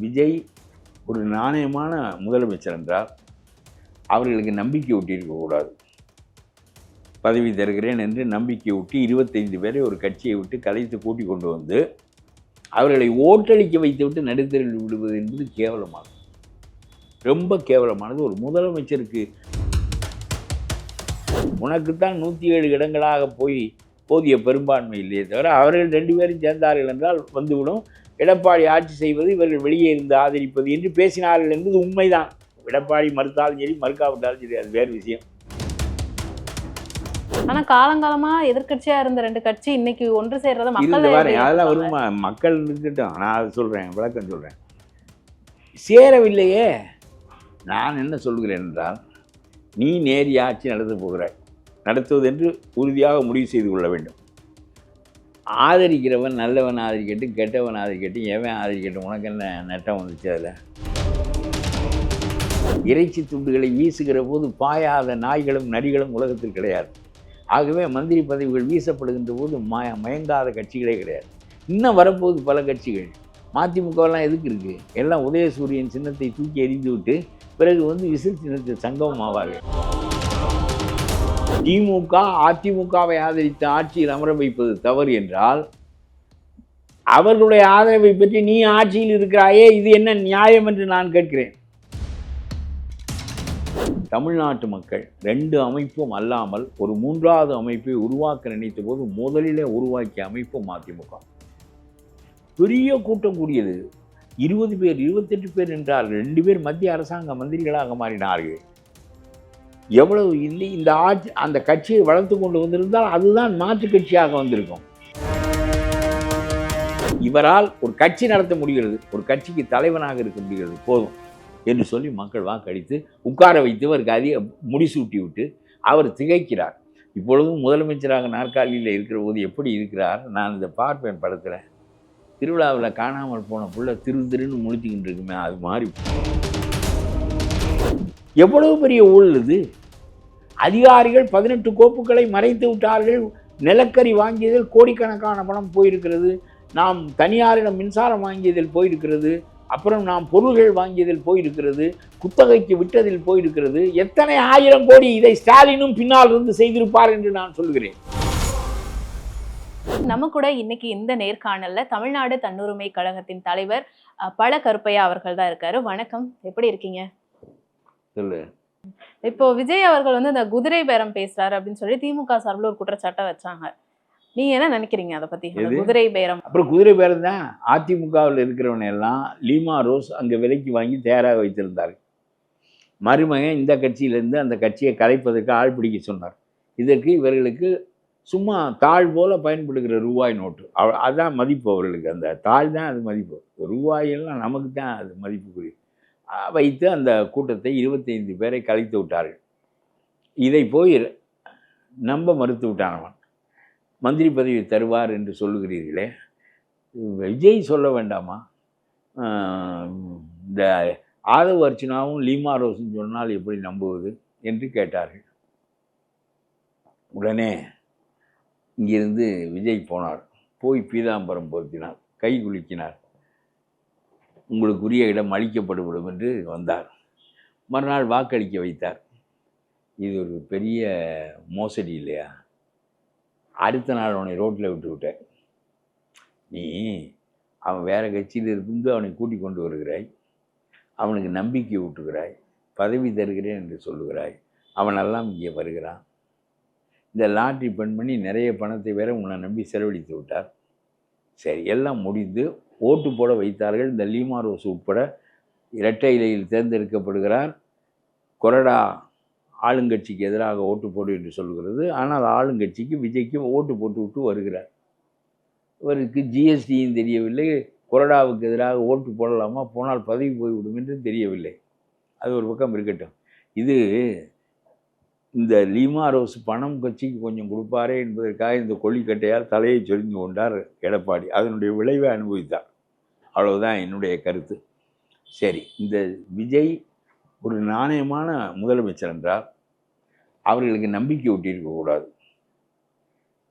விஜய் ஒரு நாணயமான முதலமைச்சர் என்றால் அவர்களுக்கு நம்பிக்கை ஊட்டியிருக்கக்கூடாது. பதவி தருகிறேன் என்று நம்பிக்கை ஊட்டி 25 பேரை ஒரு கட்சியை விட்டு கலைத்து கூட்டி கொண்டு வந்து அவர்களை ஓட்டளிக்க வைத்துவிட்டு நடுத்தரில் விடுவது என்பது கேவலமானது, ரொம்ப கேவலமானது. ஒரு முதலமைச்சருக்கு உனக்குத்தான் 107 இடங்களாக போய் போதிய பெரும்பான்மை இல்லையே தவிர அவர்கள் 2 பேரும் சேர்ந்தார்கள் என்றால் வந்துவிடும். எடப்பாடி ஆட்சி செய்வது இவர்கள் வெளியே இருந்து ஆதரிப்பது என்று பேசினார்கள் என்பது உண்மைதான். எடப்பாடி மறுத்தாலும் சரி, மறுக்காவிட்டாலும் சரி, அது வேறு விஷயம். ஆனா காலங்காலமா எதிர்கட்சியா இருந்த 2 கட்சி இன்னைக்கு ஒன்று சேர்றத மக்கள் அதெல்லாம் வருமா? மக்கள் இருக்கட்டும், நான் அதை சொல்றேன், விளக்கம் சொல்றேன். சேரவில்லையே. நான் என்ன சொல்கிறேன் என்றால், நீ நேரிய ஆட்சி நடத்த போகிறாய், நடத்துவது என்று உறுதியாக முடிவு செய்து கொள்ள வேண்டும். ஆதரிக்கிறவன் நல்லவன் ஆதரிக்கட்டும், கெட்டவன் ஆதரிக்கட்டும், எவன் ஆதரிக்கட்டும், உனக்கு என்ன நட்டம் வந்துச்சு? அதில் இறைச்சி துண்டுகளை வீசுகிற போது பாயாத நாய்களும் நரிகளும் உலகத்தில் கிடையாது. ஆகவே மந்திரி பதவிகள் வீசப்படுகின்ற போது மயங்காத கட்சிகளே கிடையாது. இன்னும் வரப்போகுது பல கட்சிகள். மதிமுகவெல்லாம் எதுக்கு இருக்குது? எல்லாம் உதயசூரியன் சின்னத்தை தூக்கி எறிந்து விட்டு பிறகு விசில் சின்னத்தில் சங்கமம் ஆவார்கள். திமுக அதிமுகவை ஆதரித்த ஆட்சியில் அமர வைப்பது தவறு என்றால், அவர்களுடைய ஆதரவை பற்றி நீ ஆட்சியில் இருக்கிறாயே, இது என்ன நியாயம் என்று நான் கேட்கிறேன். தமிழ்நாட்டு மக்கள் 2 அமைப்பும் அல்லாமல் ஒரு 3வது அமைப்பை உருவாக்க நினைத்த போது முதலிலே உருவாக்கிய அமைப்பு மதிமுக. பெரிய கூட்டம் கூடியது. 20 பேர் 28 பேர் என்றார்கள். 2 பேர் மத்திய அரசாங்க மந்திரிகளாக மாறினார்கள். எவ்வளவு இந்த ஆட்சி அந்த கட்சியை வளர்த்து கொண்டு வந்திருந்தால் அதுதான் மாற்று கட்சியாக வந்திருக்கும். இவரால் ஒரு கட்சி நடத்த முடிகிறது, ஒரு கட்சிக்கு தலைவனாக இருக்க முடிகிறது, போதும் என்று சொல்லி மக்கள் வாக்களித்து உட்கார வைத்து அவருக்கு அதிக முடிசூட்டி விட்டு அவர் திகைக்கிறார். இப்பொழுதும் முதலமைச்சராக நாற்காலியில் இருக்கிற போது எப்படி இருக்கிறார்? நான் இந்த பார்ப்பேன் படத்தில், திருவிழாவில் காணாமல் போன புள்ள திருன்னு முழிச்சுக்கிட்டு இருக்குமே, அது மாதிரி. எவ்வளவு பெரிய ஊழல் இது! அதிகாரிகள் 18 கோப்புகளை மறைத்து விட்டார்கள். நிலக்கரி வாங்கியதில் கோடிக்கணக்கான பணம் போயிருக்கிறது. நாம் தனியாரிடம் மின்சாரம் வாங்கியதில் போயிருக்கிறது. அப்புறம் நாம் பொருள்கள் வாங்கியதில் போயிருக்கிறது. குத்தகைக்கு விட்டதில் போயிருக்கிறது. எத்தனை 1000 கோடி இதை ஸ்டாலினும் பின்னால் இருந்து செய்திருப்பார் என்று நான் சொல்கிறேன். நம்ம கூட இன்னைக்கு இந்த நேர்காணல்ல தமிழ்நாடு தன்னுரிமை கழகத்தின் தலைவர் பழ கருப்பையா அவர்கள் தான் இருக்காரு. வணக்கம், எப்படி இருக்கீங்க? சொல்லு. இப்போ விஜய் அவர்கள் இந்த குதிரை பேரம் பேசுறாரு அப்படின்னு சொல்லி திமுக சார்பில் ஒரு குற்றச்சாட்டை வச்சாங்க. நீங்க என்ன நினைக்கிறீங்க அதை பத்தி? குதிரை பேரம், அப்புறம் குதிரை பேரம் தான். அதிமுகவில் இருக்கிறவனை எல்லாம் லீமா ரோஸ் அங்கே விலைக்கு வாங்கி தயாராக வைத்திருந்தார்கள். மருமகன் இந்த கட்சியிலேருந்து அந்த கட்சியை கலைப்பதற்கு ஆள் பிடிக்க சொன்னார். இதற்கு இவர்களுக்கு சும்மா தாழ் போல பயன்படுகிற ரூபாய் நோட்டு, அதுதான் மதிப்பு அவர்களுக்கு. அந்த தாழ் தான் அது மதிப்பு. ரூபாயெல்லாம் நமக்கு தான் அது மதிப்புக்குரிய வைத்து அந்த கூட்டத்தை 25 பேரை கலைத்து விட்டார்கள். இதை போய் நம்ப மறுத்து விட்டானவன். மந்திரி பதவி தருவார் என்று சொல்லுகிறீர்களே, விஜய் சொல்ல வேண்டாமா? இந்த ஆதவ அர்ச்சனாவும் லீமா ரோஸும் சொன்னால் எப்படி நம்புவது என்று கேட்டார்கள். உடனே இங்கிருந்து விஜய் போனார். போய் பீதாம்பரம் பொருத்தினார், கை குலுக்கினார். உங்களுக்குரிய இடம் அளிக்கப்படும் என்று வந்தார். மறுநாள் வாக்களிக்க வைத்தார். இது ஒரு பெரிய மோசடி இல்லையா? அடுத்த நாள் அவனை ரோட்டில் விட்டு விட்டார். நீ அவன் வேறு கட்சியில் இருந்து அவனை கூட்டி கொண்டு வருகிறாய், அவனுக்கு நம்பிக்கை ஊட்டுகிறாய், பதவி தருகிறேன் என்று சொல்லுகிறாய், அவனெல்லாம் இங்கே வருகிறான். இந்த லாட்ரி பெண் நிறைய பணத்தை வேற உன்னை நம்பி செலவழித்து விட்டார். சரி, எல்லாம் முடிந்து ஓட்டு போட வைத்தார்கள். இந்த லீமா ரோஸ் உட்பட இரட்டை இலையில் தேர்ந்தெடுக்கப்படுகிறார். கொறடா ஆளுங்கட்சிக்கு எதிராக ஓட்டு போடு என்று சொல்கிறது. ஆனால் ஆளுங்கட்சிக்கு விஜய்க்கு ஓட்டு போட்டு விட்டு வருகிறார். இவருக்கு ஜிஎஸ்டியும் தெரியவில்லை, கொறடாவுக்கு எதிராக ஓட்டு போடலாமா, போனால் பதவி போய்விடும் என்று தெரியவில்லை. அது ஒரு பக்கம் இருக்கட்டும். இது இந்த லீமா ரோஸ் பணம் கட்சிக்கு கொஞ்சம் கொடுப்பாரே என்பதற்காக இந்த கொல்லிக்கட்டையால் தலையை சொரிந்து கொண்டார் எடப்பாடி. அதனுடைய விளைவை அனுபவித்தார். அவ்வளவுதான் என்னுடைய கருத்து. சரி, இந்த விஜய் ஒரு நாணயமான முதலமைச்சர் என்றால் அவர்களுக்கு நம்பிக்கை ஊட்டியிருக்கக்கூடாது.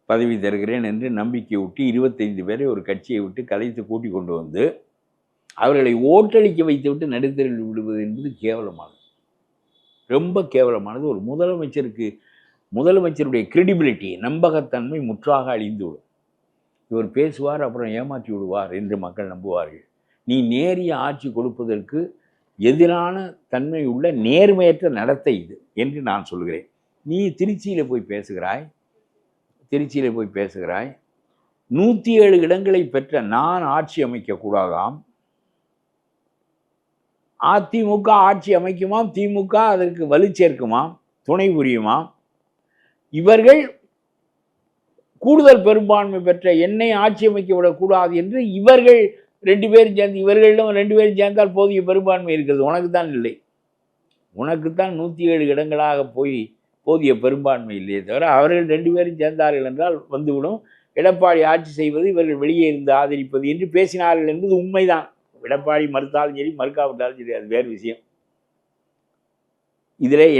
பதவி தருகிறேன் என்று நம்பிக்கை ஊட்டி 25 பேரை ஒரு கட்சியை விட்டு கலைத்து கூட்டி கொண்டு வந்து அவர்களை ஓட்டளிக்க வைத்துவிட்டு நடுத்தரில் விடுவது என்பது கேவலமானது, ரொம்ப கேவலமானது. ஒரு முதலமைச்சருடைய கிரெடிபிலிட்டி, நம்பகத்தன்மை முற்றாக அழிந்துவிடும். இவர் பேசுவார், அப்புறம் ஏமாற்றி விடுவார் என்று மக்கள் நம்புவார்கள். நீ நேரிய ஆட்சி கொடுப்பதற்கு எதிரான தன்மை உள்ள நேர்மையற்ற நடத்தை இது என்று நான் சொல்கிறேன். நீ திருச்சியில் போய் பேசுகிறாய் 107 இடங்களை பெற்ற நான் ஆட்சி அமைக்கக்கூடாதாம், அதிமுக ஆட்சி அமைக்குமாம், திமுக அதற்கு வலு சேர்க்குமாம், துணை புரியுமாம். இவர்கள் கூடுதல் பெரும்பான்மை பெற்ற என்னை ஆட்சி அமைக்க விடக்கூடாது என்று இவர்கள் 2 பேரும் சேர்ந்து, இவர்களிடம் 2 பேரும் சேர்ந்தால் போதிய பெரும்பான்மை இருக்கிறது. உனக்கு தான் இல்லை, உனக்குத்தான் 107 இடங்களாக போய் போதிய பெரும்பான்மை இல்லையே தவிர அவர்கள் 2 பேரும் சேர்ந்தார்கள் என்றால் வந்துவிடும். எடப்பாடி ஆட்சி செய்வது இவர்கள் வெளியே இருந்து ஆதரிப்பது என்று பேசினார்கள் என்பது உண்மைதான். எடப்பாடி மறுத்தாலும் சரி, மறுக்காவிட்டாலும் சரி, அது வேறு விஷயம். இதில்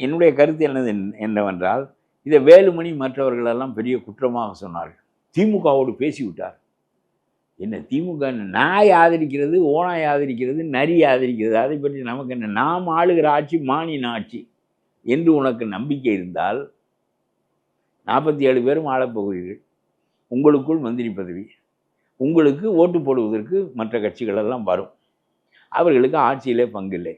என்னுடைய கருத்து என்னவென்றால், இதை வேலுமணி மற்றவர்களெல்லாம் பெரிய குற்றமாக சொன்னார்கள். திமுகவோடு பேசிவிட்டார். என்ன திமுக நாய் ஆதரிக்கிறது, ஓனாய் ஆதரிக்கிறது, நரி ஆதரிக்கிறது, அதை பற்றி நமக்கு என்ன? நாம் ஆளுகிற ஆட்சி மாநில ஆட்சி என்று உனக்கு நம்பிக்கை இருந்தால் 47 பேரும் ஆளப்போகிறீர்கள். உங்களுக்குள் மந்திரி பதவி, உங்களுக்கு ஓட்டு போடுவதற்கு மற்ற கட்சிகளெல்லாம் வரும். அவர்களுக்கு ஆட்சியிலே பங்கில்லை.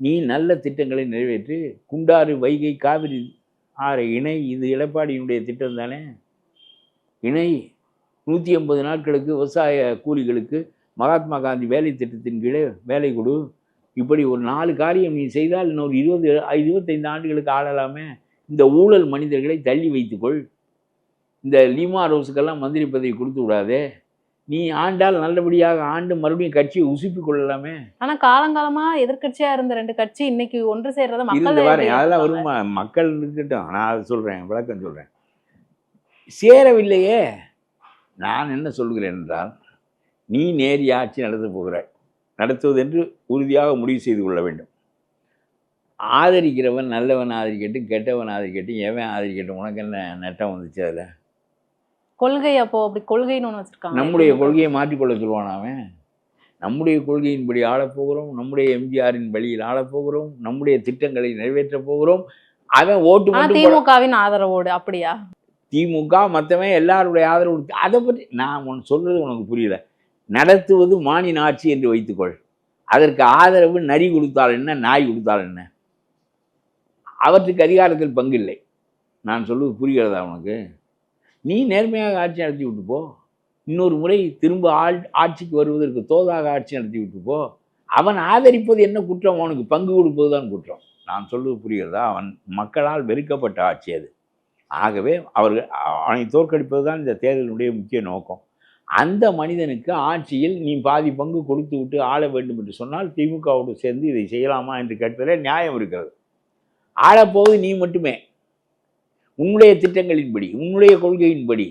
நீ நல்ல திட்டங்களை நிறைவேற்றி குண்டாறு, வைகை, காவிரி ஆறு இணை, இது எடப்பாடியினுடைய திட்டம் தானே. இணை 180 நாட்களுக்கு விவசாய கூலிகளுக்கு மகாத்மா காந்தி வேலை திட்டத்தின் கீழே வேலை கொடு. இப்படி ஒரு 4 காரியம் நீ செய்தால் இன்னொரு 25 ஆண்டுகளுக்கு ஆளலாமே. இந்த ஊழல் மனிதர்களை தள்ளி வைத்துக்கொள். இந்த லீமா ரோஸுக்கெல்லாம் மந்திரி பதவி கொடுத்து விடாதே. நீ ஆண்டால் நல்லபடியாக ஆண்டு மறுபடியும் கட்சியை உசுப்பி கொள்ளலாமே. ஆனா காலங்காலமா எதிர்கட்சியா இருந்த 2 கட்சி இன்னைக்கு ஒன்று சேர்றத அதெல்லாம் வரும். மக்கள் இருக்கட்டும், நான் அதை சொல்றேன், விளக்கம் சொல்றேன். சேரவில்லையே. நான் என்ன சொல்கிறேன் என்றால், நீ நேரிய ஆட்சி நடத்தப் போகிறாய், நடத்துவது என்று உறுதியாக முடிவு செய்து கொள்ள வேண்டும். ஆதரிக்கிறவன் நல்லவன் ஆதரிக்கட்டும், கெட்டவன் ஆதரிக்கட்டும், எவன் ஆதரிக்கட்டும், உனக்கு என்ன நட்டம் வந்துச்சு? அதில் கொள்கை, அப்போ அப்படி கொள்கைன்னு ஒன்று வச்சுருக்காங்க. நம்முடைய கொள்கையை மாற்றிக்கொள்ள சொல்லுவான் அவன். நம்முடைய கொள்கையின்படி ஆளப்போகிறோம், நம்முடைய எம்ஜிஆரின் வழியில் ஆளப்போகிறோம், நம்முடைய திட்டங்களை நிறைவேற்றப் போகிறோம். அவன் ஓட்டு திமுகவின் ஆதரவோடு. அப்படியா? திமுக மற்றவன் எல்லாருடைய ஆதரவு. அதை பற்றி நான் சொல்றது உனக்கு புரியல. நடத்துவது மாநில ஆட்சி என்று வைத்துக்கொள். அதற்கு ஆதரவு நரி கொடுத்தால் என்ன, நாய் கொடுத்தால் என்ன? அவற்றுக்கு அதிகாரத்தில் பங்கில்லை. நான் சொல்வது புரிகிறதா உனக்கு? நீ நேர்மையாக ஆட்சி நடத்தி விட்டு போ. இன்னொரு முறை திரும்ப ஆட்சிக்கு வருவதற்கு தோதாக ஆட்சி நடத்தி விட்டு போ. அவன் ஆதரிப்பது என்ன குற்றம்? அவனுக்கு பங்கு கொடுப்பது தான் குற்றம். நான் சொல்வது புரிகிறதா? அவன் மக்களால் வெறுக்கப்பட்ட ஆட்சி அது. ஆகவே அவனை தோற்கடிப்பது தான் இந்த தேர்தலுடைய முக்கிய நோக்கம். அந்த மனிதனுக்கு ஆட்சியில் நீ பாதி பங்கு கொடுத்து விட்டு ஆள வேண்டும் என்று சொன்னால் திமுகவோடு சேர்ந்து இதை செய்யலாமா என்று கேட்பதில் நியாயம் இருக்கிறது. ஆளப்போவது நீ மட்டுமே. உன்னுடைய திட்டங்களின்படி, உன்னுடைய கொள்கையின்படி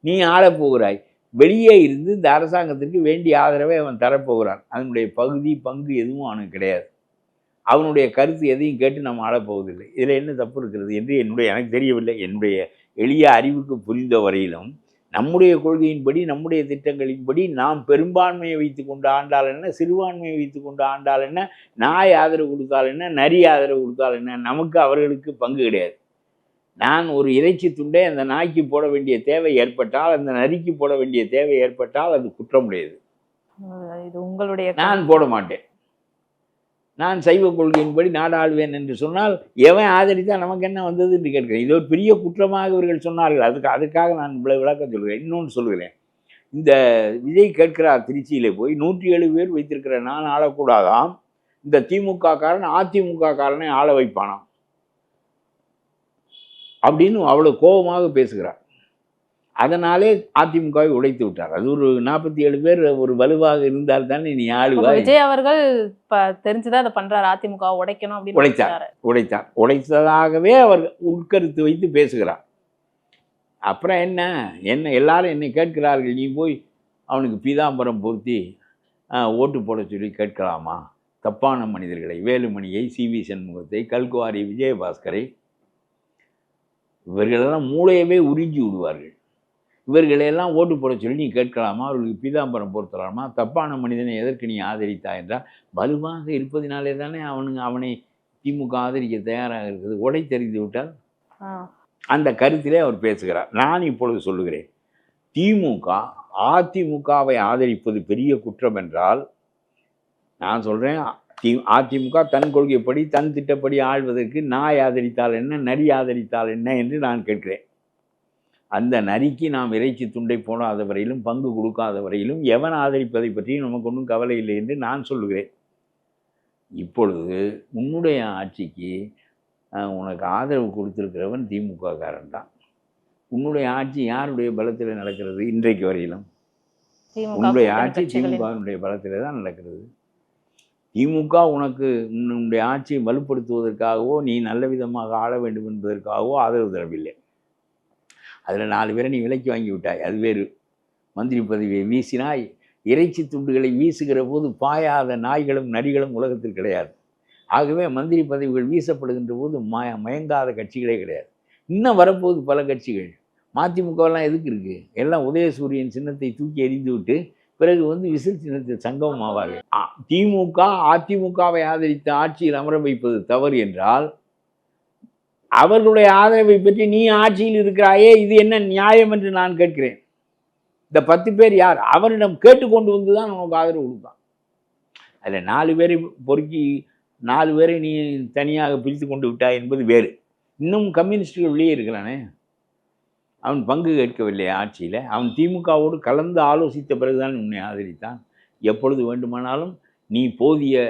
நீ ஆளப்போகிறாய். வெளியே இருந்து இந்த அரசாங்கத்திற்கு வேண்டிய ஆதரவை அவன் தரப்போகிறான். அதனுடைய பங்கு எதுவும் அவனுக்கு கிடையாது. அவனுடைய கருத்து எதையும் கேட்டு நம்ம ஆளப்போவதில்லை. இதில் என்ன தப்பு இருக்கிறது என்று எனக்கு தெரியவில்லை. என்னுடைய எளிய அறிவுக்கு புரிந்த வரையிலும் நம்முடைய கொள்கையின்படி, நம்முடைய திட்டங்களின்படி நாம் பெரும்பான்மையை வைத்து கொண்டு ஆண்டால் என்ன, சிறுபான்மையை வைத்து கொண்டு ஆண்டால் என்ன, நாய் ஆதரவு கொடுத்தால் என்ன, நரி ஆதரவு கொடுத்தால் என்ன, நமக்கு அவர்களுக்கு பங்கு கிடையாது. நான் ஒரு இறைச்சி துண்டை அந்த நாய்க்கு போட வேண்டிய தேவை ஏற்பட்டால், அந்த நரிக்கு போட வேண்டிய தேவை ஏற்பட்டால் அது குற்றமுடையது. இது உங்களுடைய. நான் போட மாட்டேன். நான் சைவ கொள்கையின்படி நாடாளுவேன் என்று சொன்னால் எவன் ஆதரித்தால் நமக்கு என்ன வந்தது என்று கேட்கிறேன். இது ஒரு பெரிய குற்றமாக இவர்கள் சொன்னார்கள். அதுக்காக நான் இவ்வளவு விளக்கம் சொல்கிறேன். இன்னொன்று சொல்கிறேன். இந்த விஜய் கேட்கிறார், திருச்சியிலே போய் 107 பேர் வைத்திருக்கிற நான் ஆளக்கூடாதாம், இந்த திமுக காரன் அதிமுக காரனை ஆள வைப்பானாம் அப்படின்னு அவ்வளவு கோபமாக பேசுகிறார். அதனாலே அதிமுகவை உடைத்து விட்டார். அது ஒரு 47 பேர் ஒரு வலுவாக இருந்தால் தானே நீ ஆளுவாய். விஜய் அவர்கள் தெரிஞ்சுதான் அதை பண்றாரு, அதிமுக உடைக்கணும் அப்படின்னு உடைத்தார். உடைத்ததாகவே அவர் உட்கருத்து வைத்து பேசுகிறார். அப்புறம் என்ன எல்லாரும் என்னை கேட்கிறார்கள், நீ போய் அவனுக்கு பீதாம்பரம் பொருத்தி ஓட்டு போட சொல்லி கேட்கலாமா? தப்பான மனிதர்களை, வேலுமணியை, சிவி சண்முகத்தை, கல்குவாரி விஜயபாஸ்கரை, இவர்களெல்லாம் மூளையவே உறிஞ்சி விடுவார்கள். இவர்களையெல்லாம் ஓட்டு போட சொல்லி நீ கேட்கலாமா? அவர்களுக்கு பீதாம்பரம் பொருத்தலாமா? தப்பான மனிதனை எதற்கு நீ ஆதரித்தாய் என்றால், வலுவாக இருப்பதினாலே தானே அவனை திமுக ஆதரிக்க தயாராக இருக்குது. உடை தெரிந்து விட்டால் அந்த கருத்திலே அவர் பேசுகிறார். நான் இப்பொழுது சொல்லுகிறேன், திமுக அதிமுகவை ஆதரிப்பது பெரிய குற்றம் என்றால், நான் சொல்கிறேன், அதிமுக தன் கொள்கைப்படி தன் திட்டப்படி ஆள்வதற்கு நாய் ஆதரித்தால் என்ன, நரி ஆதரித்தால் என்ன என்று நான் கேட்கிறேன். அந்த நரிக்கு நாம் இறைச்சி துண்டை போடாத வரையிலும், பங்கு கொடுக்காத வரையிலும் எவன் ஆதரிப்பதை பற்றியும் நமக்கு ஒன்றும் கவலை இல்லை என்று நான் சொல்லுகிறேன். இப்பொழுது உன்னுடைய ஆட்சிக்கு உனக்கு ஆதரவு கொடுத்திருக்கிறவன் திமுக காரன் தான். உன்னுடைய ஆட்சி யாருடைய பலத்தில் நடக்கிறது? இன்றைக்கு வரையிலும் உன்னுடைய ஆட்சி திமுகவினுடைய பலத்தில் தான் நடக்கிறது. திமுக உனக்கு உன்னுடைய ஆட்சியை வலுப்படுத்துவதற்காகவோ நீ நல்ல விதமாக ஆள வேண்டும் என்பதற்காகவோ ஆதரவு தரவில்லை. அதில் 4 பேரை நீ விலைக்கு வாங்கி விட்டாய், அது வேறு. மந்திரி பதவியை வீசினாய். இறைச்சி துண்டுகளை வீசுகிற போது பாயாத நாய்களும் நரிகளும் உலகத்தில் கிடையாது. ஆகவே மந்திரி பதவிகள் வீசப்படுகின்ற போது மயங்காத கட்சிகளே கிடையாது. இன்னும் வரப்போகுது பல கட்சிகள். மதிமுகவெல்லாம் எதுக்கு இருக்குது? எல்லாம் உதயசூரியன் சின்னத்தை தூக்கி எறிந்து விட்டு பிறகு விசில் சின்னத்தில் சங்கமம் ஆவார்கள். திமுக அதிமுகவை ஆதரித்த ஆட்சியில் அமர வைப்பது தவறு என்றால், அவர்களுடைய ஆதரவை பற்றி நீ ஆட்சியில் இருக்கிறாயே, இது என்ன நியாயம் என்று நான் கேட்கிறேன். இந்த 10 பேர் யார்? அவரிடம் கேட்டுக்கொண்டு வந்து தான் நமக்கு ஆதரவு கொடுத்தான். அதில் 4 பேரை பொறுக்கி 4 பேரை நீ தனியாக பிரித்து கொண்டு விட்டாய் என்பது வேறு. இன்னும் கம்யூனிஸ்டுகள் வெளியே இருக்கிறானே, அவன் பங்கு கேட்கவில்லை ஆட்சியில். அவன் திமுகவோடு கலந்து ஆலோசித்த பிறகுதான் உன்னை ஆதரித்தான். எப்பொழுது வேண்டுமானாலும் நீ போதிய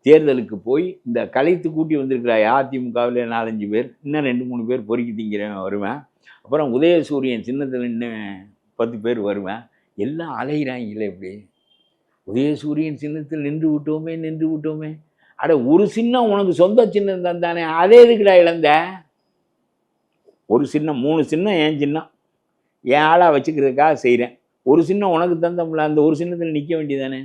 தேர்தலுக்கு போய் இந்த கலைத்து கூட்டி வந்திருக்கிறாய். அதிமுகவில் 4-5 பேர், இன்னும் 2-3 பேர் பொறுக்கி திங்கிறவன் வருவேன். அப்புறம் உதயசூரியன் சின்னத்தில் இன்னும் 10 பேர் வருவேன். எல்லாம் அலைகிறாங்களே. எப்படி உதயசூரியன் சின்னத்தில் நின்று விட்டோமே. அட, ஒரு சின்னம் உனக்கு சொந்த சின்னம் தான் தானே, அதே எதுக்குடா இழந்த? ஒரு சின்னம், 3 சின்னம் என் சின்னம், என் ஆளாக வச்சுக்கிறதுக்காக செய்கிறேன். ஒரு சின்னம் உனக்கு தந்தோம்ல, அந்த ஒரு சின்னத்தில் நிற்க வேண்டியதானே.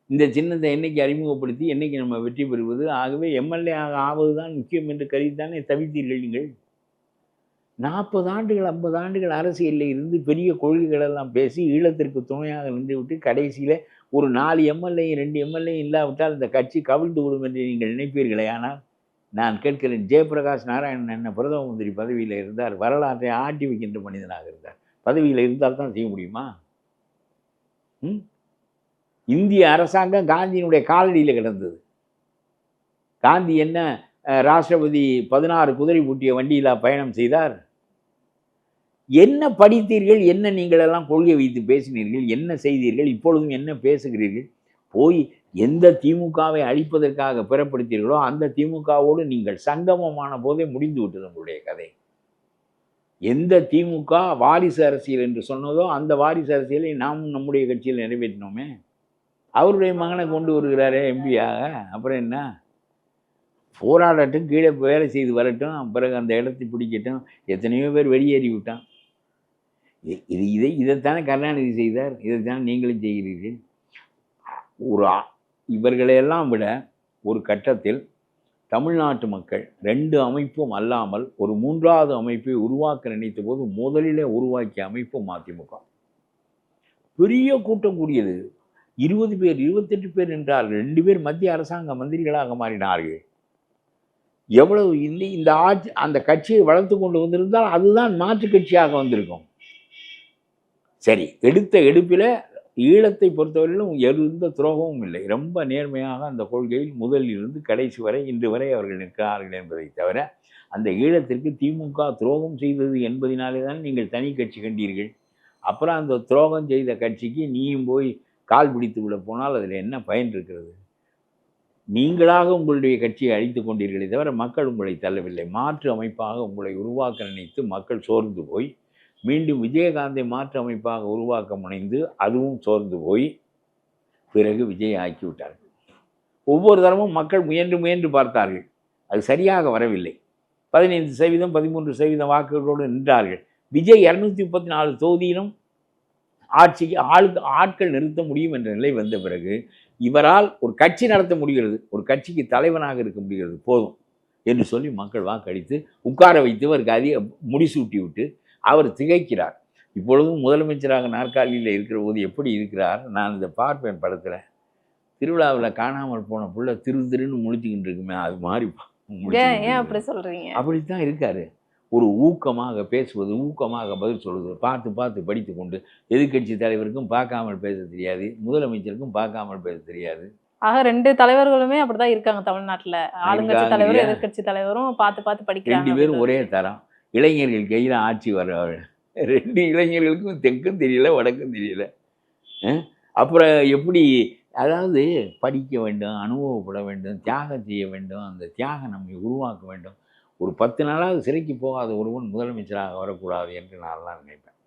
இந்த சின்னத்தை என்னைக்கு அறிமுகப்படுத்தி என்னைக்கு நம்ம வெற்றி பெறுவது? ஆகவே எம்எல்ஏ ஆவது தான் முக்கியம் என்று கருதித்தானே தவித்தீர்கள் நீங்கள். 40 ஆண்டுகள் 50 ஆண்டுகள் அரசியலில் இருந்து பெரிய கொள்கைகளெல்லாம் பேசி ஈழத்திற்கு துணையாக நின்று விட்டு கடைசியில் ஒரு 4 எம்எல்ஏ 2 எம்எல்ஏ இல்லாவிட்டால் இந்த கட்சி கவிழ்ந்து விடும் என்று நீங்கள் நினைப்பீர்களே. ஆனால் நான் கேட்கிறேன், ஜெயபிரகாஷ் நாராயணன் என்ன பிரதம மந்திரி பதவியில் இருந்தார், வரலாற்றை ஆட்டி வைக்கின்ற மனிதனாக இருந்தார். பதவியில் இருந்தால் தான் செய்ய முடியுமா? இந்திய அரசாங்கம் காந்தியினுடைய காலடியில் கிடந்தது. காந்தி என்ன ராஷ்டிரபதி 16 குதிரை பூட்டிய வண்டியில் பயணம் செய்தார்? என்ன படித்தீர்கள்? என்ன நீங்கள் எல்லாம் கொள்கை வைத்து பேசினீர்கள்? என்ன செய்தீர்கள்? இப்பொழுதும் என்ன பேசுகிறீர்கள்? போய் எந்த திமுகவை அழிப்பதற்காக பெறப்படுத்தீர்களோ அந்த திமுகவோடு நீங்கள் சங்கமமான போதே முடிந்து விட்டது உங்களுடைய கதை. எந்த திமுக வாரிசு அரசியல் என்று சொன்னதோ அந்த வாரிசு அரசியலை நாம் நம்முடைய கட்சியில் நிறைவேற்றினோமே. அவருடைய மகனை கொண்டு வருகிறாரே எம்பியாக. அப்புறம் என்ன? போராடட்டும், கீழே வேலை செய்து வரட்டும், பிறகு அந்த இடத்தை பிடிக்கட்டும். எத்தனையோ பேர் வெளியேறி விட்டான். இதைத்தானே கருணாநிதி செய்தார், இதைத்தானே நீங்களும் செய்கிறீர்கள். இவர்களையெல்லாம் விட ஒரு கட்டத்தில் தமிழ்நாட்டு மக்கள் 2 அமைப்பும் அல்லாமல் ஒரு 3வது அமைப்பை உருவாக்க நினைத்த போது முதலிலே உருவாக்கிய அமைப்பு மதிமுக. பெரிய கூட்டம் கூடியது. 20 பேர் 28 பேர் என்றார்கள். 2 பேர் மத்திய அரசாங்க மந்திரிகளாக மாறினார்கள். எவ்வளவு இந்த ஆட்சி அந்த கட்சியை வளர்த்து கொண்டு வந்திருந்தால் அதுதான் மாற்று கட்சியாக வந்திருக்கும். சரி, எடுத்த எடுப்பில் ஈழத்தை பொறுத்தவரையிலும் எந்த துரோகமும் இல்லை. ரொம்ப நேர்மையாக அந்த கொள்கையில் முதலிலிருந்து கடைசி வரை இன்று வரை அவர்கள் நிற்கிறார்கள் என்பதை தவிர அந்த ஈழத்திற்கு திமுக துரோகம் செய்தது என்பதனாலே தான் நீங்கள் தனி கட்சி கண்டீர்கள். அப்புறம் அந்த துரோகம் செய்த கட்சிக்கு நீயும் போய் கால் பிடித்து விட போனால் அதில் என்ன பயன் இருக்கிறது? நீங்களாக உங்களுடைய கட்சியை அழித்து கொண்டீர்களே தவிர மக்கள் உங்களை தள்ளவில்லை. மாற்று அமைப்பாக உங்களை உருவாக்க நினைத்து மக்கள் சோர்ந்து போய் மீண்டும் விஜயகாந்தை மாற்று அமைப்பாக உருவாக்க முனைந்து அதுவும் சோர்ந்து போய் பிறகு விஜய் ஆக்கிவிட்டார்கள். ஒவ்வொரு தரமும் மக்கள் முயன்று பார்த்தார்கள். அது சரியாக வரவில்லை. 15% 13% வாக்குகளோடு நின்றார்கள். விஜய் 234 தொகுதியிலும் ஆட்சிக்கு ஆட்கள் நிறுத்த முடியும் என்ற நிலை வந்த பிறகு இவரால் ஒரு கட்சி நடத்த முடிகிறது, ஒரு கட்சிக்கு தலைவனாக இருக்க முடிகிறது, போதும் என்று சொல்லி மக்கள் வாக்களித்து உட்கார வைத்து அவருக்கு அதிக முடிசூட்டி விட்டு அவர் திகைக்கிறார். இப்பொழுதும் முதலமைச்சராக நாற்காலியில் இருக்கிற போது எப்படி இருக்கிறார், நான் இந்த பார்ப்பேன் படத்தில். திருவிழாவில் காணாமல் போன புள்ள திருன்னு முழிச்சுக்கிட்டு இருக்குமே, அது மாதிரி ஏன் அப்படி சொல்றீங்க? அப்படித்தான் இருக்காரு. ஒரு ஊக்கமாக பேசுவது, ஊக்கமாக பதில் சொல்வது, பார்த்து பார்த்து படித்து கொண்டு, எதிர்க்கட்சி தலைவருக்கும் பார்க்காமல் பேச தெரியாது, முதலமைச்சருக்கும் பார்க்காமல் பேச தெரியாது. ஆக 2 தலைவர்களுமே அப்படிதான் இருக்காங்க தமிழ்நாட்டுல. ஆளுங்கட்சி தலைவரும் எதிர்க்கட்சி தலைவரும் பார்த்து பார்த்து படிக்கிறாங்க. 2 பேரும் ஒரே தரம். இளைஞர்கள் கையில் ஆட்சி வர 2 இளைஞர்களுக்கும் தெற்கும் தெரியல, வடக்கும் தெரியல. அப்புறம் எப்படி, அதாவது படிக்க வேண்டும், அனுபவப்பட வேண்டும், தியாகம் செய்ய வேண்டும், அந்த தியாகம் நம்மை உருவாக்க வேண்டும். ஒரு 10 நாளாவது சிறைக்கு போகாத ஒருவன் முதலமைச்சராக வரக்கூடாது என்று நான்லாம் நினைப்பேன்.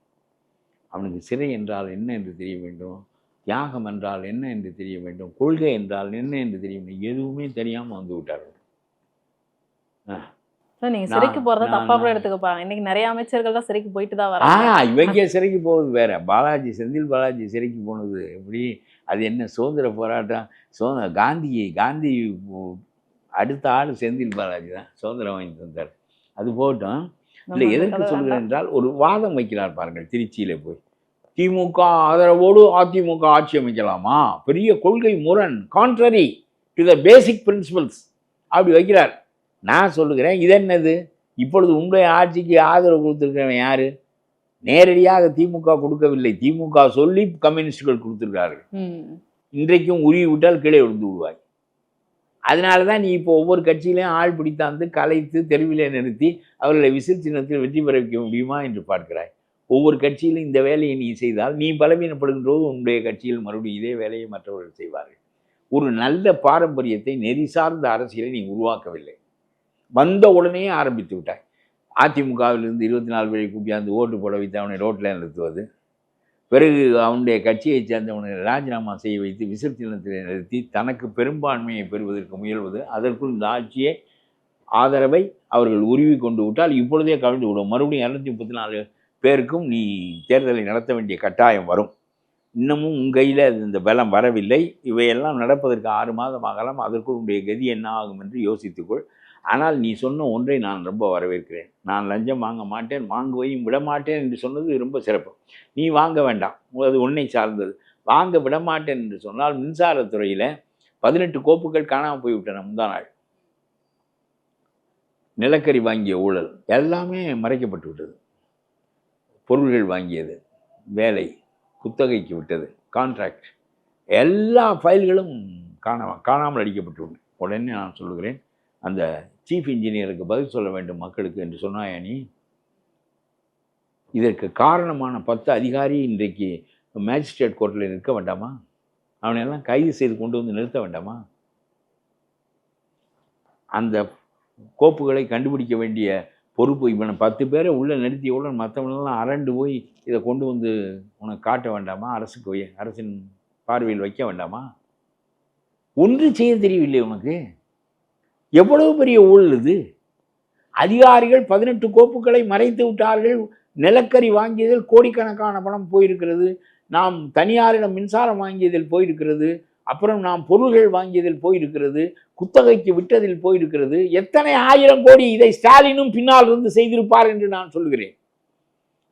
அவனுக்கு சிறை என்றால் என்ன என்று தெரிய வேண்டும், தியாகம் என்றால் என்ன என்று தெரிய வேண்டும், கொள்கை என்றால் என்ன என்று தெரிய வேண்டும். எதுவுமே தெரியாமல் வந்து விட்டார்கள். நீங்க சிறைக்கு போறதா தப்பா கூட எடுத்துக்க போறாங்க. இன்னைக்கு நிறைய அமைச்சர்கள் தான் சிறைக்கு போயிட்டு தான் வராங்க. இவங்க சிறைக்கு போகுது வேற. பாலாஜி, செந்தில் பாலாஜி சிறைக்கு போனது எப்படி, அது என்ன சுதந்திர போராட்டம், காந்தி அடுத்த ஆள் செந்தில் பாலாஜி தான் சுதந்திரம் வாங்கி தந்தார். அது போட்டோம். இல்லை, எதற்கு சொல்கிறேன் என்றால், ஒரு வாதம் வைக்கிறார் பாருங்கள் திருச்சியில் போய். திமுக ஆதரவோடு அதிமுக ஆட்சி அமைக்கலாமா, பெரிய கொள்கை முரண், contrary to the basic principles, அப்படி வைக்கிறார். நான் சொல்லுகிறேன், இது என்னது, இப்பொழுது உங்களுடைய ஆட்சிக்கு ஆதரவு கொடுத்துருக்கிறவன் யாரு? நேரடியாக திமுக கொடுக்கவில்லை, திமுக சொல்லி கம்யூனிஸ்டுகள் கொடுத்துருக்கார்கள். இன்றைக்கும் உருவி விட்டால் கீழே விழுந்து விடுவாய். அதனால தான் நீ இப்போ ஒவ்வொரு கட்சியிலையும் ஆள் பிடித்தாந்து கலைத்து தெருவிலே நிறுத்தி அவர்களை விசில் சின்னத்தில் வெற்றி பெற வைக்க முடியுமா என்று பார்க்கிறாய். ஒவ்வொரு கட்சியிலும் இந்த வேலையை நீ செய்தால் நீ பலவீனப்படுகின்றோடு உன்னுடைய கட்சியில் மறுபடியும் இதே வேலையை மற்றவர்கள் செய்வார்கள். ஒரு நல்ல பாரம்பரியத்தை, நெறி சார்ந்த அரசியலை நீ உருவாக்கவில்லை. வந்த உடனே ஆரம்பித்து விட்டாய். அதிமுகவிலிருந்து 24 பேரை கூப்பியாந்து ஓட்டு போட வைத்து அவனை ரோட்டில் நிறுத்துவது, பிறகு அவனுடைய கட்சியை சேர்ந்தவனை ராஜினாமா செய்ய வைத்து விசில் சின்னத்தில் நிறுத்தி தனக்கு பெரும்பான்மையை பெறுவதற்கு முயல்வது, அதற்குள் இந்த ஆட்சியை ஆதரவை அவர்கள் உருவி கொண்டு விட்டால் இப்பொழுதே கவிழ்ந்து விடும். மறுபடியும் 234 பேருக்கும் நீ தேர்தலை நடத்த வேண்டிய கட்டாயம் வரும். இன்னமும் உன் கையில் இந்த பலம் வரவில்லை. இவையெல்லாம் நடப்பதற்கு 6 மாதம் ஆகலாம். அதற்குள் உடைய கதி என்ன ஆகும் என்று யோசித்துக்கொள். ஆனால் நீ சொன்ன ஒன்றை நான் ரொம்ப வரவேற்கிறேன். நான் லஞ்சம் வாங்க மாட்டேன், வாங்குவையும் விடமாட்டேன் என்று சொன்னது ரொம்ப சிறப்பு. நீ வாங்க வேண்டாம், அது உன்னை சார்ந்தது. வாங்க விடமாட்டேன் என்று சொன்னால், மின்சாரத்துறையில் 18 கோப்புகள் காணாமல் போய்விட்டன முந்தா நாள். நிலக்கரி வாங்கிய ஊழல் எல்லாமே மறைக்கப்பட்டு விட்டது. பொருள்கள் வாங்கியது, வேலை குத்தகைக்கு விட்டது, கான்ட்ராக்ட், எல்லா ஃபைல்களும் காணாமல் அடிக்கப்பட்டு விட்டன. உடனே நான் சொல்லுகிறேன், அந்த சீஃப் இன்ஜினியருக்கு பதில் சொல்ல வேண்டும் மக்களுக்கு என்று சொன்னாயா நீ? இதற்கு காரணமான 10 அதிகாரி இன்றைக்கு மேஜிஸ்ட்ரேட் கோர்ட்டில் நிற்க வேண்டாமா? அவனையெல்லாம் கைது செய்து கொண்டு வந்து நிறுத்த வேண்டாமா? அந்த கோப்புகளை கண்டுபிடிக்க வேண்டிய பொறுப்பு இவனை 10 பேரை உள்ளே நிறுத்தியவுடன் மற்றவங்களெல்லாம் அரண்டு போய் இதை கொண்டு வந்து உனக்கு காட்ட வேண்டாமா? அரசின் பார்வையில் வைக்க வேண்டாமா? ஒன்று செய்ய தெரியவில்லை உனக்கு. எவ்வளவு பெரிய ஊழல் இது! அதிகாரிகள் 18 கோப்புகளை மறைத்து விட்டார்கள். நிலக்கரி வாங்கியதில் கோடிக்கணக்கான பணம் போயிருக்கிறது. நாம் தனியாரிடம் மின்சாரம் வாங்கியதில் போயிருக்கிறது. அப்புறம் நாம் பொருள்கள் வாங்கியதில் போயிருக்கிறது. குத்தகைக்கு விட்டதில் போயிருக்கிறது. எத்தனை 1000 கோடி இதை ஸ்டாலினும் பின்னால் இருந்து செய்திருப்பார் என்று நான் சொல்கிறேன்.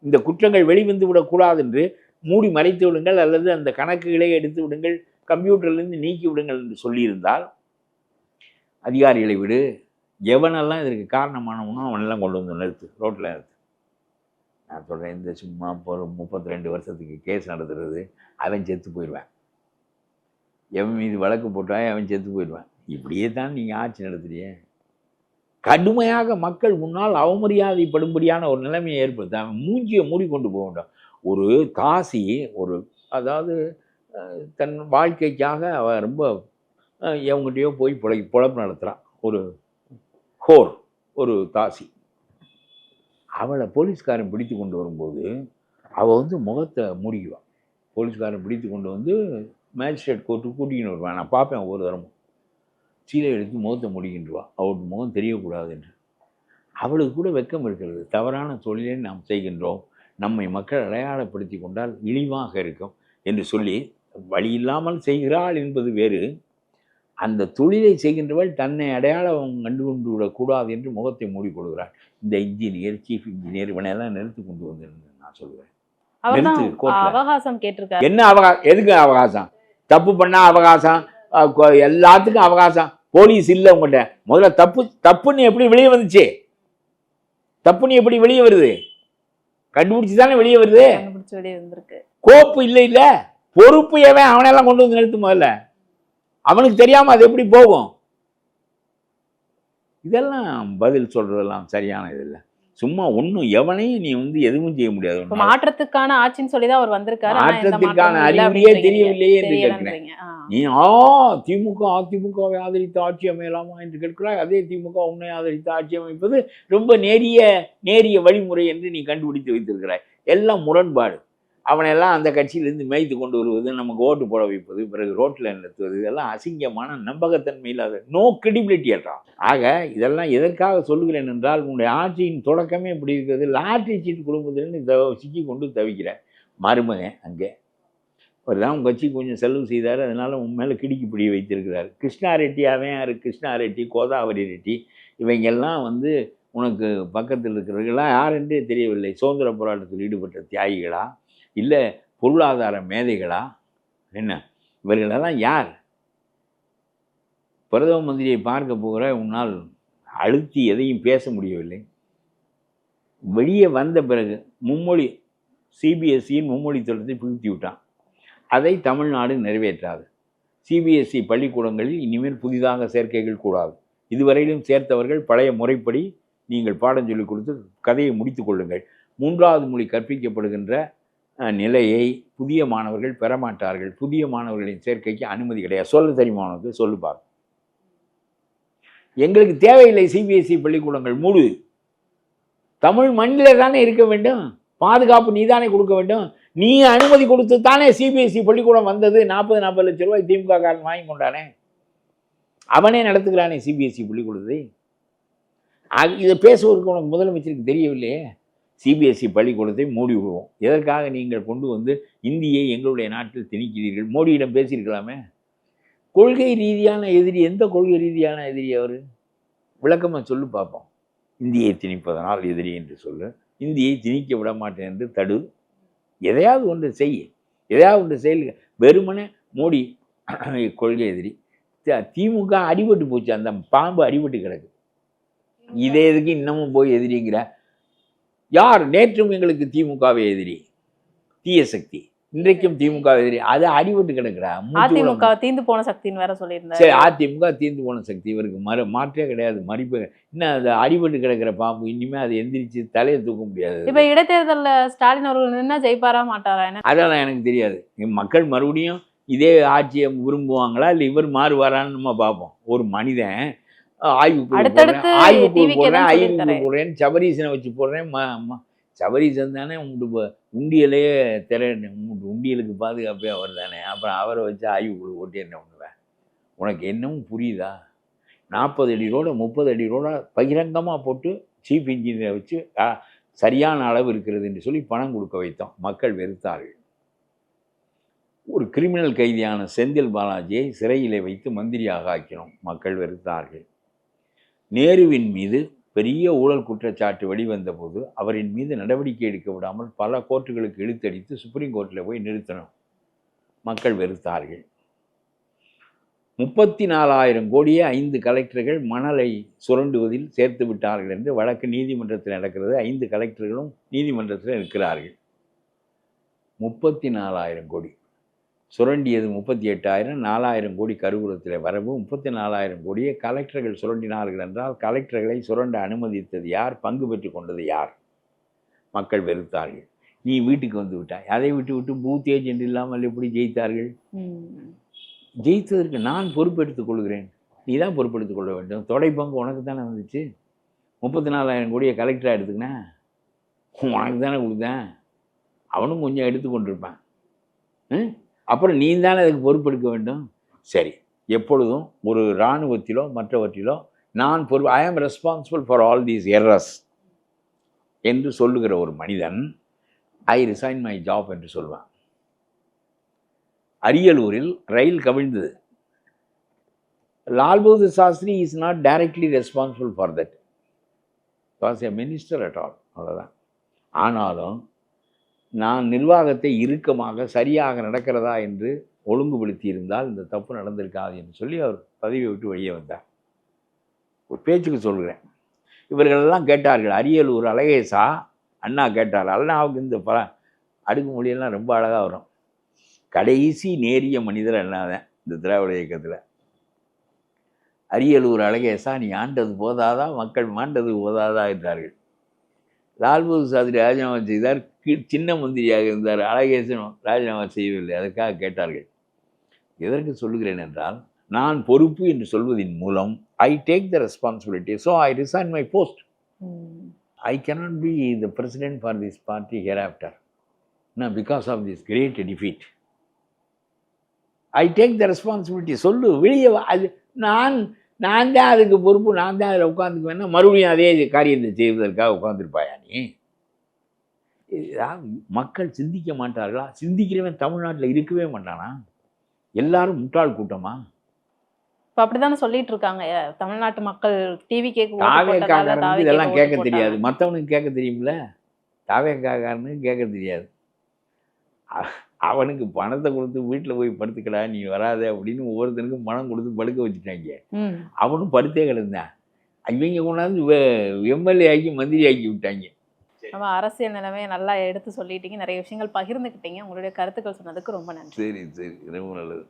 இந்த குற்றங்கள் வெளிவந்து விடக்கூடாது என்று மூடி மறைத்து விடுங்கள், அல்லது அந்த கணக்குகளை எடுத்து விடுங்கள், கம்ப்யூட்டர்லேருந்து நீக்கி விடுங்கள் என்று சொல்லியிருந்தால், அதிகாரிகளை விடு, எவனெல்லாம் இதற்கு காரணமானவனோ அவனெல்லாம் கொண்டு வந்து நிறுத்து, ரோட்டில் நிறுத்து. நான் சொல்கிறேன், இந்த சும்மா ஒரு 32 வருஷத்துக்கு கேஸ் நடத்துறது, அவன் செத்து போயிடுவேன். எவன் மீது வழக்கு போட்டால் அவன் செத்து போயிடுவேன். இப்படியே தான் நீங்கள் ஆட்சி நடத்துறிய. கடுமையாக மக்கள் முன்னால் அவமரியாதைப்படும்படியான ஒரு நிலைமையை ஏற்படுத்த அவன் மூஞ்சியை மூடிக்கொண்டு போக வேண்டாம். ஒரு தாசி, அதாவது தன் வாழ்க்கைக்காக அவன் ரொம்ப எவங்கிட்டையோ போய் பொழப்பு நடத்துகிறான். ஒரு தாசி. அவளை போலீஸ்காரன் பிடித்து கொண்டு வரும்போது அவள் முகத்தை மூடிக்குவான். போலீஸ்காரன் பிடித்து கொண்டு வந்து மேஜிஸ்ட்ரேட் கோர்ட்டுக்கு கூட்டிக்கின்னு வருவான். நான் பார்ப்பேன் ஒவ்வொரு தரமும். சீலை எடுத்து முகத்தை முடிக்கின்றுவான், அவளுக்கு முகம் தெரியக்கூடாது என்று. அவளுக்கு கூட வெட்கம் இருக்கிறது. தவறான தொழிலை நாம் செய்கின்றோம், நம்மை மக்கள் அடையாளப்படுத்தி கொண்டால் இழிவாக இருக்கும் என்று சொல்லி வழி இல்லாமல் செய்கிறாள் என்பது வேறு. அந்த தொழிலை செய்கின்றவள் தன்னை அடையாளம் கண்டு கொண்டு விடக்கூடாது என்று முகத்தை மூடிக்கொள்கிறாள். இந்த இன்ஜினியர், சீஃப் இன்ஜினியர், இவனையெல்லாம் நிறுத்தி கொண்டு வந்திருந்தேன் நான் சொல்கிறேன். அவர் தான் நிறுத்து கோர்ட்ல. அவகாசம் கேட்டிருக்காரு. என்ன அவகாசம்? எதுக்கு அவகாசம்? தப்பு பண்ணா அவகாசம், எல்லாத்துக்கும் அவகாசம். போலீஸ் இல்லை உங்கள்கிட்ட. முதல்ல தப்புன்னு எப்படி வெளியே வந்துச்சு? தப்புன்னு எப்படி வெளியே வருது? கண்டுபிடிச்சு தானே வெளியே வருது. கண்டுபிடிச்சு வெளியே வந்திருக்கு. கோப்பு இல்லை இல்ல, பொறுப்பு எவன்? அவனெல்லாம் கொண்டு வந்து நிறுத்து முதல்ல. அவனுக்கு தெரியாம அது எப்படி போகும்? இதெல்லாம் பதில் சொல்றதெல்லாம் சரியான இது இல்லை. சும்மா ஒன்றும் எவனையும் நீ வந்து எதுவும் செய்ய முடியாது. மாற்றத்துக்கான ஆட்சின்னு சொல்லிதான் அவர் வந்திருக்காரு. மாற்றத்திற்கான அறிகுறியே தெரியவில்லையே என்று கேட்கிறேன். நீ திமுக அதிமுகவை ஆதரித்து ஆட்சி அமையலாமா என்று கேட்கிறாய். அதே திமுக உன்னை ஆதரித்து ஆட்சி அமைப்பது ரொம்ப நேரிய வழிமுறை என்று நீ கண்டுபிடித்து வைத்திருக்கிறாய். எல்லாம் முரண்பாடு. அவனையெல்லாம் அந்த கட்சியிலிருந்து மேய்த்து கொண்டு வருவது, நமக்கு ஓட்டு போட வைப்பது, பிறகு ரோட்டில் நிறுத்துவது, இதெல்லாம் அசிங்கமான நம்பகத்தன்மை இல்லாத, நோ கிரெடிபிலிட்டி என்றான். ஆக இதெல்லாம் எதற்காக சொல்லுகிறேன் என்றால், உன்னுடைய ஆட்சியின் தொடக்கமே இப்படி இருக்கிறது. லாட்ரி சீட்டு குடும்பத்திலிருந்து சிக்கி கொண்டு தவிக்கிற மருமகன் அங்கே அவர்தான் உங்கள் கட்சி கொஞ்சம் செலவு செய்தார். அதனால் உன் மேலே கிடுக்கி பிடி வைத்திருக்கிறார். கிருஷ்ணா ரெட்டி, அவன் யார்? கிருஷ்ணா ரெட்டி, கோதாவரி ரெட்டி, இவங்கெல்லாம் வந்து உனக்கு பக்கத்தில் இருக்கிறவர்களாம் யார் என்றே தெரியவில்லை. சுதந்திர போராட்டத்தில் ஈடுபட்ட தியாகிகளா, இல்லை பொருளாதார மேதைகளா, என்ன இவர்களெல்லாம் யார்? பிரதம மந்திரியை பார்க்க போகிற உன்னால் அழுத்தி எதையும் பேச முடியவில்லை. வெளியே வந்த பிறகு மும்மொழி சிபிஎஸ்சியின் மும்மொழி திட்டத்தை புகுத்தி விட்டான். அதை தமிழ்நாடு நிறைவேற்றாது. சிபிஎஸ்சி பள்ளிக்கூடங்களில் இனிமேல் புதிதாக சேர்க்கைகள் கூடாது. இதுவரையிலும் சேர்த்தவர்கள் பழைய முறைப்படி நீங்கள் பாடம் சொல்லிக் கொடுத்து கதையை முடித்து கொள்ளுங்கள். 3வது மொழி கற்பிக்கப்படுகின்ற நிலையை புதிய மாணவர்கள் பெறமாட்டார்கள். புதிய மாணவர்களின் சேர்க்கைக்கு அனுமதி கிடையாது. சொல்ல தெரியுமா உனக்கு? சொல்லுப்பார். எங்களுக்கு தேவையில்லை சிபிஎஸ்சி பள்ளிக்கூடங்கள், மூடு. தமிழ் மண்ணில் தானே இருக்க வேண்டும். பாதுகாப்பு நீ தானே கொடுக்க வேண்டும். நீ அனுமதி கொடுத்து தானே சிபிஎஸ்சி பள்ளிக்கூடம் வந்தது. 40 லட்சம் ரூபாய் திமுக காரன் வாங்கி கொண்டானே, அவனே நடத்துகிறானே சிபிஎஸ்சி பள்ளிக்கூடத்தை. இதை பேசுவதற்கு உனக்கு முதலமைச்சருக்கு தெரியவில்லையே. சிபிஎஸ்சி பள்ளிக்கூடத்தை மூடி விடுவோம். எதற்காக நீங்கள் கொண்டு வந்து இந்தியை எங்களுடைய நாட்டில் திணிக்கிறீர்கள்? மோடியிடம் பேசியிருக்கலாமே. கொள்கை ரீதியான எதிரி. எந்த கொள்கை ரீதியான எதிரி அவர்? விளக்கமாக சொல்லு பார்ப்போம். இந்தியை திணிப்பதனால் எதிரி என்று சொல்லு. இந்தியை திணிக்க விட மாட்டேன் என்று தடு. எதையாவது ஒன்று செய், எதையாவது ஒன்று செயல். வெறுமனே மோடி கொள்கை எதிரி. திமுக அடிபட்டு போச்சு, அந்த பாம்பு அடிபட்டு கிடக்கு. இதே எதுக்கு இன்னமும் போய் எதிரிங்கிற? யார்? நேற்றும் எங்களுக்கு திமுகவே எதிரி, தீய சக்தி. இன்றைக்கும் திமுக எதிரி. அது அடிபட்டு கிடக்குறா. அதிமுக தீந்து போன சக்தின்னு வேற சொல்லியிருந்தாரு. சரி, அதிமுக தீந்து போன சக்தி. இவருக்கு மாற்றே கிடையாது, மதிப்பு. இன்னும் அது அடிபட்டு கிடக்கிற பாம்பு இனிமே அதை எந்திரிச்சு தலையை தூக்க முடியாது. இப்ப இடைத்தேர்தலில் ஸ்டாலின் அவர்கள் நின்னா ஜெயிப்பாரா மாட்டாரா? அதெல்லாம் எனக்கு தெரியாது. மக்கள் மறுபடியும் இதே ஆட்சியை விரும்புவாங்களா, இல்லை இவர் மாறுவாரான்னு நம்ம பார்ப்போம். ஒரு மனிதன் ஆய்வுக்கு போடுறேன், சபரீசனை வச்சு போடுறேன். சபரீசன் தானே உங்களுக்கு உண்டியலே உண்டியலுக்கு பாதுகாப்பே அவர் தானே. அப்புறம் அவரை வச்சு ஆய்வுக்குழு ஓட்டி என்ன பண்ணுவேன்? உனக்கு என்னவும் புரியுதா? 40 அடி ரோட 30 அடி ரோட பகிரங்கமாக போட்டு சீஃப் இன்ஜினியரை வச்சு சரியான அளவு இருக்கிறது என்று சொல்லி பணம் கொடுக்க வைத்தோம். மக்கள் வெறுத்தார்கள். ஒரு கிரிமினல் கைதியான செந்தில் பாலாஜியை சிறையிலே வைத்து மந்திரியாக ஆக்கினோம். மக்கள் வெறுத்தார்கள். நேருவின் மீது பெரிய ஊழல் குற்றச்சாட்டு வெளிவந்த போது அவரின் மீது நடவடிக்கை எடுக்க விடாமல் பல கோர்ட்டுகளுக்கு இழுத்தடித்து சுப்ரீம் கோர்ட்டில் போய் நிறுத்தினோம். மக்கள் வெறுத்தார்கள். 34,000 கோடியே 5 கலெக்டர்கள் மணலை சுரண்டுவதில் சேர்த்து விட்டார்கள் என்று வழக்கு நீதிமன்றத்தில் நடக்கிறது. 5 கலெக்டர்களும் நீதிமன்றத்தில் இருக்கிறார்கள். 34,000 கோடி சுரண்டியது 38,000. 4,000 கோடி கருவூலத்தில் வரவு. 34,000 கோடியை கலெக்டர்கள் சுரண்டினார்கள் என்றால் கலெக்டர்களை சுரண்ட அனுமதித்தது யார்? பங்கு பெற்று கொண்டது யார்? மக்கள் வெறுத்தார்கள். நீ வீட்டுக்கு வந்து விட்டாய். அதை விட்டு பூத் ஏஜென்ட் இல்லாமல் எப்படி ஜெயித்தார்கள்? ஜெயித்ததற்கு நான் பொறுப்பெடுத்துக் கொள்கிறேன். நீ தான் பொறுப்பெடுத்துக் கொள்ள வேண்டும். தொடை பங்கு உனக்கு தானே வந்துச்சு. 34,000 கோடியை கலெக்டராக எடுத்துக்கினேன், உனக்கு தானே கொடுத்தேன். அவனும் கொஞ்சம் எடுத்துக்கொண்டிருப்பான். அப்புறம் நீ தானே அதுக்கு பொறுப்பெடுக்க வேண்டும். சரி, எப்பொழுதும் ஒரு இராணுவத்திலோ மற்றவற்றிலோ நான் ஐ ஆம் responsible for all these errors என்று சொல்லுகிற ஒரு மனிதன் ஐ ரிசைன் மை ஜாப் என்று சொல்வான். அரியலூரில் ரயில் கவிழ்ந்தது. Lal Bahadur Shastri is not directly responsible for that. Was a minister at all. அவ்வளோதான். ஆனாலும் நான் நிர்வாகத்தை இறுக்கமாக சரியாக நடக்கிறதா என்று ஒழுங்குபடுத்தி இருந்தால் இந்த தப்பு நடந்திருக்காது என்று சொல்லி அவர் பதவியை விட்டு வெளியே வந்தார். ஒரு பேச்சுக்கு சொல்கிறேன். இவர்களெல்லாம் கேட்டார்கள். அரியலூர் அழகேசா அண்ணா கேட்டார். அண்ணாவுக்கு இந்த அடுக்குமொழியெல்லாம் ரொம்ப அழகாக வரும். கடைசி நேரிய மனிதர் அண்ணா தான் இந்த திராவிட இயக்கத்தில். அரியலூர் அழகேசா, நீ ஆண்டது போதாதா, மக்கள் மாண்டது போதாதா என்றார்கள். லால் பகதூர் சாஸ்திரி ராஜினாமா செய்தார். சின்ன மந்திரியாக இருந்தார். அழகேசனும் ராஜினாமா செய்யவில்லை. அதற்காக கேட்டார்கள். எதற்கு சொல்லுகிறேன் என்றால், நான் பொறுப்பு என்று சொல்வதின் மூலம் I take the responsibility, so I resign my post. I cannot be the president for this party hereafter. No, because of this great defeat. I take the responsibility. சொல்லு, வெளியே அது நான் தான் அதுக்கு பொறுப்பு, நான் தான் அதில் உட்காந்துக்குவேன்னா மறுபடியும் அதே காரியத்தை செய்வதற்காக உட்காந்துருப்பாயா நீ? மக்கள் சிந்திக்க மாட்டார்களா? சிந்திக்கிறவன் தமிழ்நாட்டில் இருக்கவே மாட்டானா? எல்லாரும் முட்டாள் கூட்டமா? இப்போ அப்படித்தானே சொல்லிட்டு இருக்காங்க தமிழ்நாட்டு மக்கள். டிவி தாவேக்காரனுக்கு இதெல்லாம் கேட்க தெரியாது, மற்றவனுக்கு கேட்க தெரியும்ல. தாவேக்காரனுக்கு கேட்க தெரியாது. அவனுக்கு பணத்தை கொடுத்து வீட்டில் போய் படுத்துக்கடா, நீ வராத அப்படின்னு ஒவ்வொருத்தனுக்கும் பணம் கொடுத்து படுக்க வச்சுட்டாங்க. அவனும் படுத்தே கிடந்தான். இவங்க கொண்டாந்து எம்எல்ஏ ஆக்கி மந்திரி ஆக்கி விட்டாங்க. நம்ம அரசியல் நிலைமையை நல்லா எடுத்து சொல்லிட்டீங்க, நிறைய விஷயங்கள் பகிர்ந்துக்கிட்டீங்க. உங்களுடைய கருத்துக்கள் சொன்னதுக்கு ரொம்ப நன்றி. சரி, ரொம்ப நல்லது.